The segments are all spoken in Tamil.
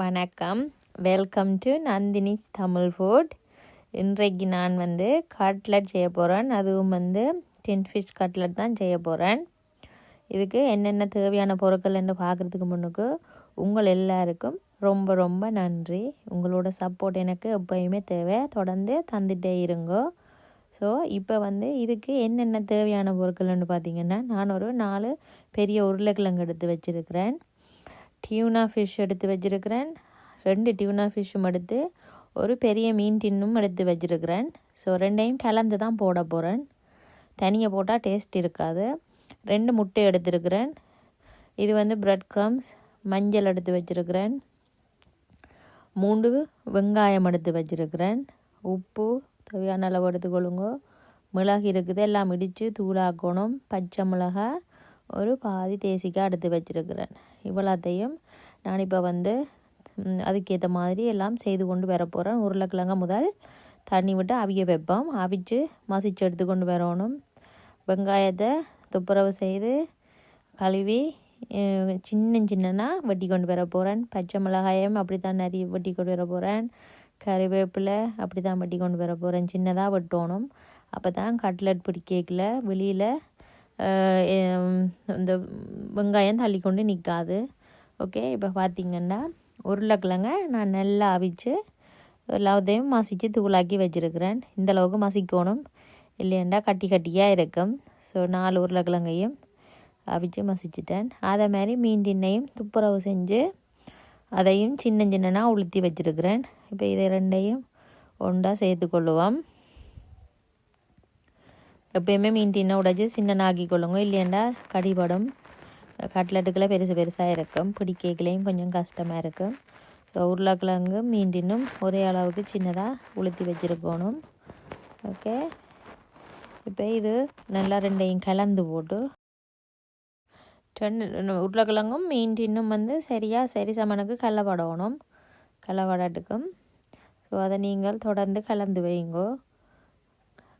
வணக்கம். Welcome to Nandini's Tamil food. இன்றைக்கு நான் கட்லட் செய்ய போகிறேன். அதுவும் டின் ஃபிஷ் கட்லட் தான் செய்ய போகிறேன். இதுக்கு என்னென்ன தேவையான பொருட்கள் என்று பார்க்குறதுக்கு முன்னுக்கு உங்கள் எல்லாருக்கும் ரொம்ப ரொம்ப நன்றி. உங்களோட சப்போர்ட் எனக்கு எப்போயுமே தேவை. தொடர்ந்து தந்துகிட்டே இருங்கோ. ஸோ இப்போ இதுக்கு என்னென்ன தேவையான பொருட்கள்னு பார்த்திங்கன்னா, நான் ஒரு 4 பெரிய உருளைக்கிழங்கு எடுத்து வச்சுருக்கிறேன். டியூனா ஃபிஷ் எடுத்து வச்சுருக்கிறேன். 2 டியூனா ஃபிஷ்ஷும் எடுத்து ஒரு பெரிய மீன் டின்னும் எடுத்து வச்சுருக்கிறேன். ஸோ ரெண்டையும் கலந்து தான் போட போகிறேன். தனியாக போட்டால் டேஸ்ட் இருக்காது. 2 முட்டை எடுத்துருக்கிறேன். இது பிரெட் க்ரம்ஸ். மஞ்சள் எடுத்து வச்சுருக்கிறேன். 3 வெங்காயம் எடுத்து வச்சுருக்கிறேன். உப்பு தேவையான அளவு எடுத்துக்கொள்ளுங்க. மிளகு இருக்குது, எல்லாம் இடித்து தூளாக்கணும். பச்சை மிளகாய் ஒரு பாதி தேசிக்காய் எடுத்து வச்சுருக்கிறேன். இவ்வளோத்தையும் நான் இப்போ அதுக்கேற்ற மாதிரி எல்லாம் செய்து கொண்டு வர போகிறேன். உருளைக்கிழங்க முதல் தண்ணி விட்டு அவிய வைப்போம். அவிச்சு மசிச்சு எடுத்துக்கொண்டு வரணும். வெங்காயத்தை துப்புரவு செய்து கழுவி சின்னனா வெட்டி கொண்டு வர போகிறேன். பச்சை மிளகாயம் அப்படி தான் நிறைய வெட்டி கொண்டு வர போகிறேன். கறிவேப்பிலை அப்படி தான் வெட்டி கொண்டு வர போகிறேன். சின்னதாக வெட்டணும். அப்போ தான் கட்லட் பிடிக்கல வெளியில் இந்த வெங்காயம் தள்ளி கொண்டு நிற்காது. ஓகே, இப்போ பார்த்திங்கன்னா உருளைக்கிழங்க நான் நல்லா அவிச்சு எல்லாத்தையும் மசித்து தூளாக்கி வச்சுருக்கிறேன். இந்தளவுக்கு மசிக்கணும், இல்லையண்டா கட்டி கட்டியாக இருக்கும். ஸோ 4 உருளைக்கிழங்கையும் அவிச்சு மசிச்சிட்டேன். அதே மாதிரி மீன் திண்ணையும் துப்புரவு செஞ்சு அதையும் சின்னனா உளுத்தி வச்சுருக்கிறேன். இப்போ இதை ரெண்டையும் ஒன்றா சேர்த்துக்கொள்ளுவோம். எப்போயுமே மீன் டின்னை உடைச்சி சின்னனாக்கி கொள்ளுங்க, இல்லையண்டா கடிபடும். கட்லட்டுக்கெல்லாம் பெருசாக இருக்கும். பிடிக்கலையும் கொஞ்சம் கஷ்டமாக இருக்கும். ஸோ உருளைக்கிழங்கு மீன் டின்னும் ஒரே அளவுக்கு சின்னதாக உளுத்தி வச்சுருக்கணும். ஓகே, இப்போ இது நல்லா ரெண்டையும் கலந்து போட்டு உருளைக்கிழங்கும் மீன் டின்னும் சரி சமனுக்கு கலவடட்டுக்கும். ஸோ அதை நீங்கள் தொடர்ந்து கலந்து வைங்கோ,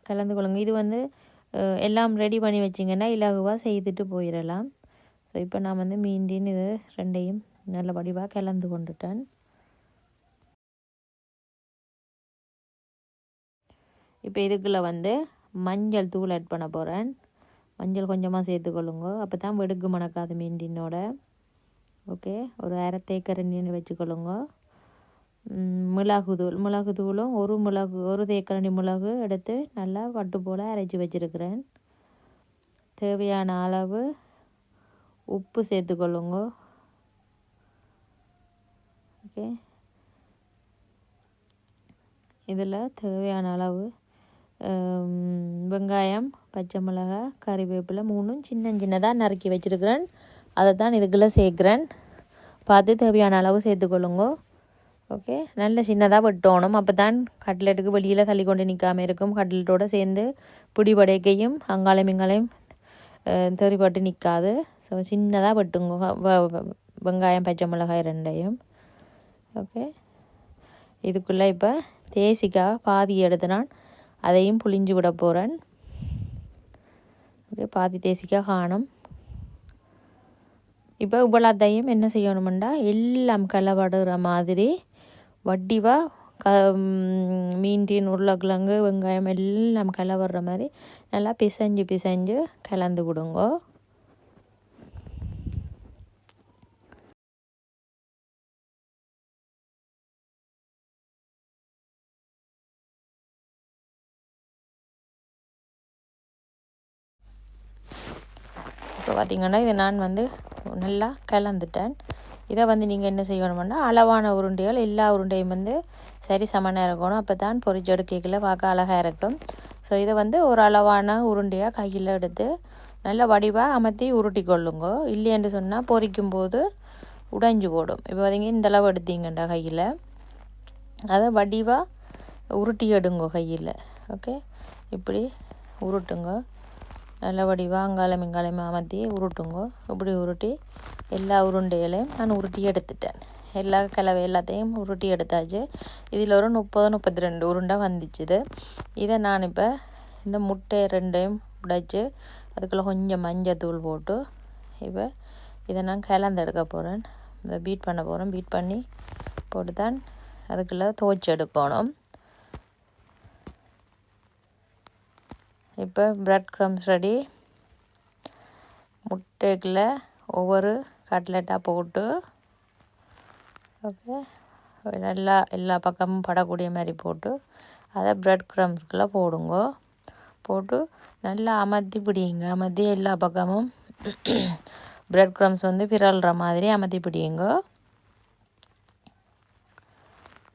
கலந்து கொள்ளுங்க. இது எல்லாம் ரெடி பண்ணி வச்சிங்கன்னா இலகுவாக செய்துட்டு போயிடலாம். ஸோ இப்போ நான் மீண்டின் இது ரெண்டையும் நல்ல வடிவாக கலந்து கொண்டுட்டேன். இப்போ இதுக்குள்ளே மஞ்சள் தூள் ஆட் பண்ண போகிறேன். மஞ்சள் கொஞ்சமாக சேர்த்துக்கொள்ளுங்க, அப்போ தான் வெடுக்கு மணக்காது மீண்டினோட. ஓகே, ஒரு அரை தேக்கரண்டின்னு வச்சுக்கொள்ளுங்க. மிளகு தூளும் ஒரு தேக்கரண்டி மிளகு எடுத்து நல்லா வட்டு போல் அரைச்சி வச்சுருக்கிறேன். தேவையான அளவு உப்பு சேர்த்துக்கொள்ளுங்க. ஓகே, இதில் தேவையான அளவு வெங்காயம், பச்சை மிளகாய், கறிவேப்பிலை 3 சின்னதாக நறுக்கி வச்சுருக்கிறேன். அதை தான் இதுக்குள்ளே சேர்க்குறேன். பார்த்து தேவையான அளவு சேர்த்துக்கொள்ளுங்க. ஓகே, நல்ல சின்னதாக வெட்டணும். அப்போ தான் கட்லெட்டுக்கு வெளியில் தள்ளி கொண்டு நிற்காமல் இருக்கும். கட்லெட்டோடு சேர்ந்து பிடிபடைக்கையும் அங்காளையும் இங்காளையும் தெரிப்பட்டு நிற்காது. ஸோ சின்னதாக வெட்டுங்க வெங்காயம், பச்சை மிளகாய் ரெண்டையும். ஓகே, இதுக்குள்ளே இப்போ தேசிக்காய் பாதி எடுத்து நான் அதையும் புளிஞ்சு விட போகிறேன். ஓகே, பாதி தேசிக்காய் காணும். இப்போ இவ்வளோத்தையும் என்ன செய்யணுமெண்டா எல்லாம் கலவடுற மாதிரி வடிவாக மீன் டின், உருளைக்கிழங்கு, வெங்காயம் எல்லாம் கலவடுற மாதிரி நல்லா பிசைஞ்சு கலந்து விடுங்க. இப்போ பார்த்திங்கன்னா இதை நான் நல்லா கலந்துட்டேன். இதை நீங்கள் என்ன செய்யணும்னா அளவான உருண்டைகள் எல்லா உருண்டையும் சரி சமனாக இருக்கணும். அப்போ தான் பொரிச்சு எடுக்கல பார்க்க அழகாக இருக்கும். ஸோ இதை ஒரு அளவான உருண்டையாக கையில் எடுத்து நல்லா வடிவாக அமர்த்தி உருட்டி கொள்ளுங்க. இல்லைன்னு சொன்னால் பொரிக்கும் போது உடைஞ்சு போடும். இப்போ இந்த அளவு எடுத்தீங்கண்டா கையில் அதை வடிவாக உருட்டி எடுங்க கையில். ஓகே, இப்படி உருட்டுங்க. நல்ல வடிவாக அங்காளம் இங்காளம் அமர்த்தி உருட்டுங்க. இப்படி உருட்டி எல்லா உருண்டைகளையும் நான் உருட்டி எடுத்துட்டேன். எல்லா எல்லாத்தையும் உருட்டி எடுத்தாச்சு. இதில் ஒரு 30-32 உருண்டை வந்துச்சுது. இதை நான் இப்போ இந்த முட்டை ரெண்டையும் உடைச்சி அதுக்குள்ளே கொஞ்சம் மஞ்சள் தூள் போட்டு இப்போ இதை நான் கலந்து எடுக்க போகிறேன். இதை பீட் பண்ண போகிறேன். பீட் பண்ணி போட்டு தான் அதுக்குள்ளே துவைச்சி எடுக்கணும். இப்போ பிரெட் க்ரம்ஸ் ரெடி. முட்டைக்குள்ள ஒவ்வொரு கட்லெட்டாக போட்டு ஓகே நல்லா எல்லா பக்கமும் படக்கூடிய மாதிரி போட்டு அதை பிரெட் க்ரம்ஸ்குள்ளே போடுங்க. போட்டு நல்லா அமர்த்தி பிடிங்க. அமர்த்தி எல்லா பக்கமும் பிரெட் க்ரம்ஸ் வந்து பிறல்ற மாதிரி அமர்த்தி பிடிங்க.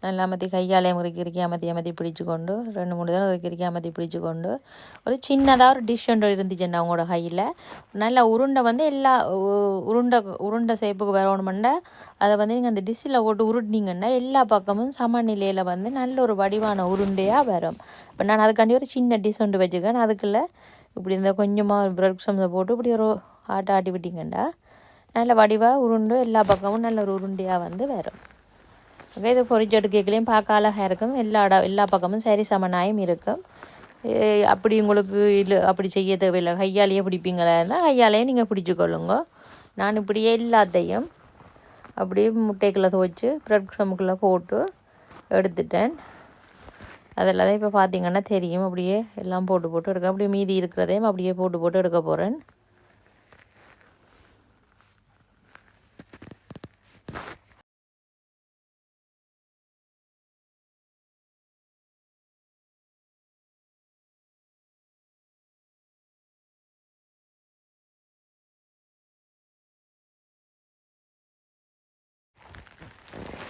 நல்லா அமர்த்தி கையாலே இறுக்கி அமர்த்தி பிடிச்சு கொண்டு 2-3 தடவை இறுக்கி அமர்த்தி பிடிச்சு கொண்டு ஒரு சின்னதாக ஒரு டிஷ் ஒன்று இருந்துச்சுன்னா அவங்களோட கையில் நல்லா உருண்டை வந்து எல்லா உருண்டை சேப்புக்கு வரணுமெண்டா அதை வந்து நீங்கள் அந்த டிஷ்ஷில் போட்டு உருட்டினீங்கன்னா எல்லா பக்கமும் சமநிலையில் வந்து நல்ல ஒரு வடிவான உருண்டையாக வரும். இப்போ நான் அதுக்காண்டி ஒரு சின்ன டிஷ் ஒன்று வச்சுக்கேன். அதுக்குள்ளே இப்படி இந்த கொஞ்சமாக பிரெட் க்ரம்ஸை போட்டு இப்படி ஒரு ஆட்டி விட்டிங்கன்னா நல்ல வடிவாக உருண்டு எல்லா பக்கமும் நல்ல ஒரு உருண்டையாக வந்து வரும். ஓகே, இது பொரிச்சு எடுக்கலையும் பார்க்க அழகாக இருக்கும். எல்லா பக்கமும் சரி சமனாயும் இருக்கும். அப்படி உங்களுக்கு இல்லை அப்படி செய்ய தேவையில்லை, கையாலேயே பிடிப்பீங்களா இருந்தால் கையாலேயே நீங்கள் பிடிச்சிக்கொள்ளுங்க. நான் இப்படியே எல்லாத்தையும் அப்படியே முட்டைக்குள்ளே துவைச்சி பிரெட் க்ரம்குள்ளே போட்டு எடுத்துட்டேன். அதெல்லாம் தான் இப்போ பார்த்தீங்கன்னா தெரியும். அப்படியே எல்லாம் போட்டு எடுக்க அப்படியே மீதி இருக்கிறதையும் அப்படியே போட்டு எடுக்க போகிறேன்.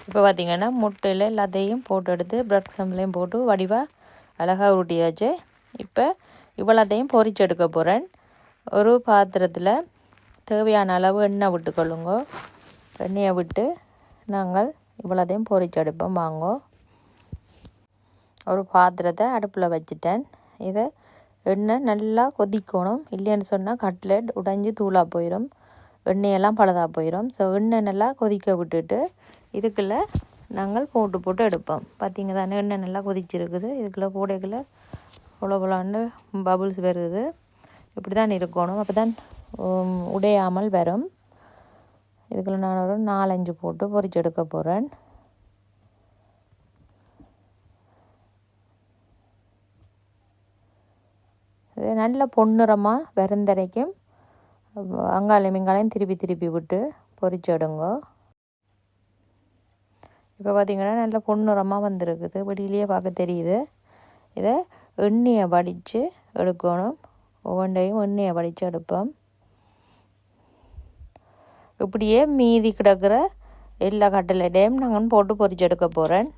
இப்போ பார்த்திங்கன்னா முட்டையில் எல்லாத்தையும் போட்டு எடுத்து பிரெட் க்ரம்ஸ்லையும் போட்டு வடிவாக அழகாக உருட்டியாச்சு. இப்போ இவ்வளோத்தையும் பொரிச்சு எடுக்க போகிறேன். ஒரு பாத்திரத்தில் தேவையான அளவு எண்ணெய் விட்டுக்கொள்ளுங்க. எண்ணெயை விட்டு நாங்கள் இவ்வளோத்தையும் பொரிச்சு எடுப்போம். வாங்க, ஒரு பாத்திரத்தை அடுப்பில் வச்சுட்டேன். இதை எண்ணெய் நல்லா கொதிக்கணும். இல்லைன்னு சொன்னால் கட்லெட் உடைஞ்சி தூளாக போயிடும், எண்ணெயெல்லாம் பழுதாக போயிடும். ஸோ எண்ணெய் நல்லா கொதிக்க விட்டுட்டு இதுக்குள்ளே நாங்கள் போட்டு எடுப்போம். பார்த்திங்க தானே, எண்ணெய் நல்லா கொதிச்சிருக்குது. இதுக்குள்ளே போடைக்குள்ளே போலான்னு பபுள்ஸ் வருது. இப்படி தான் இருக்கணும், அப்போ தான் உடையாமல் வரும். இதுக்குள்ளே நான் ஒரு 4-5 போட்டு பொரிச்சு எடுக்க போகிறேன். இது நல்ல பொன்னிறமாக வெறுந்தரைக்கும் அங்காளையும் இங்காலையும் திருப்பி விட்டு பொரிச்செடுங்க. இப்போ பார்த்திங்கன்னா நல்ல பொன்னிறமாக வந்திருக்குது, வெளியிலேயே பார்க்க தெரியுது. இதை எண்ணெயை வடித்து எடுக்கணும். ஒவ்வொன்றையும் எண்ணெயை வடித்து எடுப்போம். இப்படியே மீதி கிடக்கிற எல்லா கட்டளையும் நாங்கள் போட்டு பொரிச்சு எடுக்க போகிறேன்.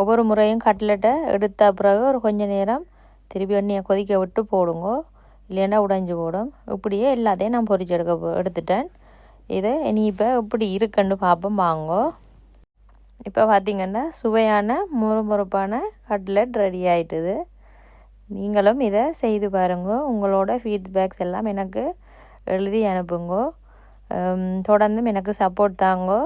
ஒவ்வொரு முறையும் கட்லெட்டை எடுத்த பிறகு ஒரு கொஞ்சம் நேரம் திருப்பி எண்ணெயை கொதிக்க விட்டு போடுங்க, இல்லைன்னா உடைஞ்சி போடும். இப்படியே எல்லாத்தையும் நான் பொரிச்சு எடுத்துட்டேன். இதை இனி இப்போ இப்படி இருக்குன்னு பார்ப்போம். வாங்கோ. இப்போ பார்த்திங்கன்னா சுவையான முறுமுறுப்பான கட்லெட் ரெடி ஆகிட்டுது. நீங்களும் இதை செய்து பாருங்க. உங்களோட ஃபீட்பேக்ஸ் எல்லாம் எனக்கு எழுதி அனுப்புங்க. தொடர்ந்தும் எனக்கு சப்போர்ட் தாங்கோ.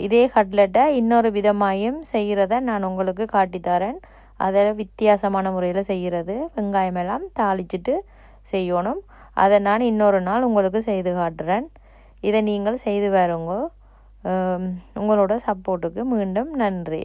இதே கட்லெட்டை இன்னொரு விதமாயும் செய்கிறத நான் உங்களுக்கு காட்டித்தரேன். அதை வித்தியாசமான முறையில் செய்கிறது, வெங்காயமெல்லாம் தாளிச்சிட்டு செய்யணும். அதை நான் இன்னொரு நாள் உங்களுக்கு செய்து காட்டுறேன். இதை நீங்கள் செய்து பாருங்க. உங்களோட சப்போர்ட்டுக்கு மீண்டும் நன்றி.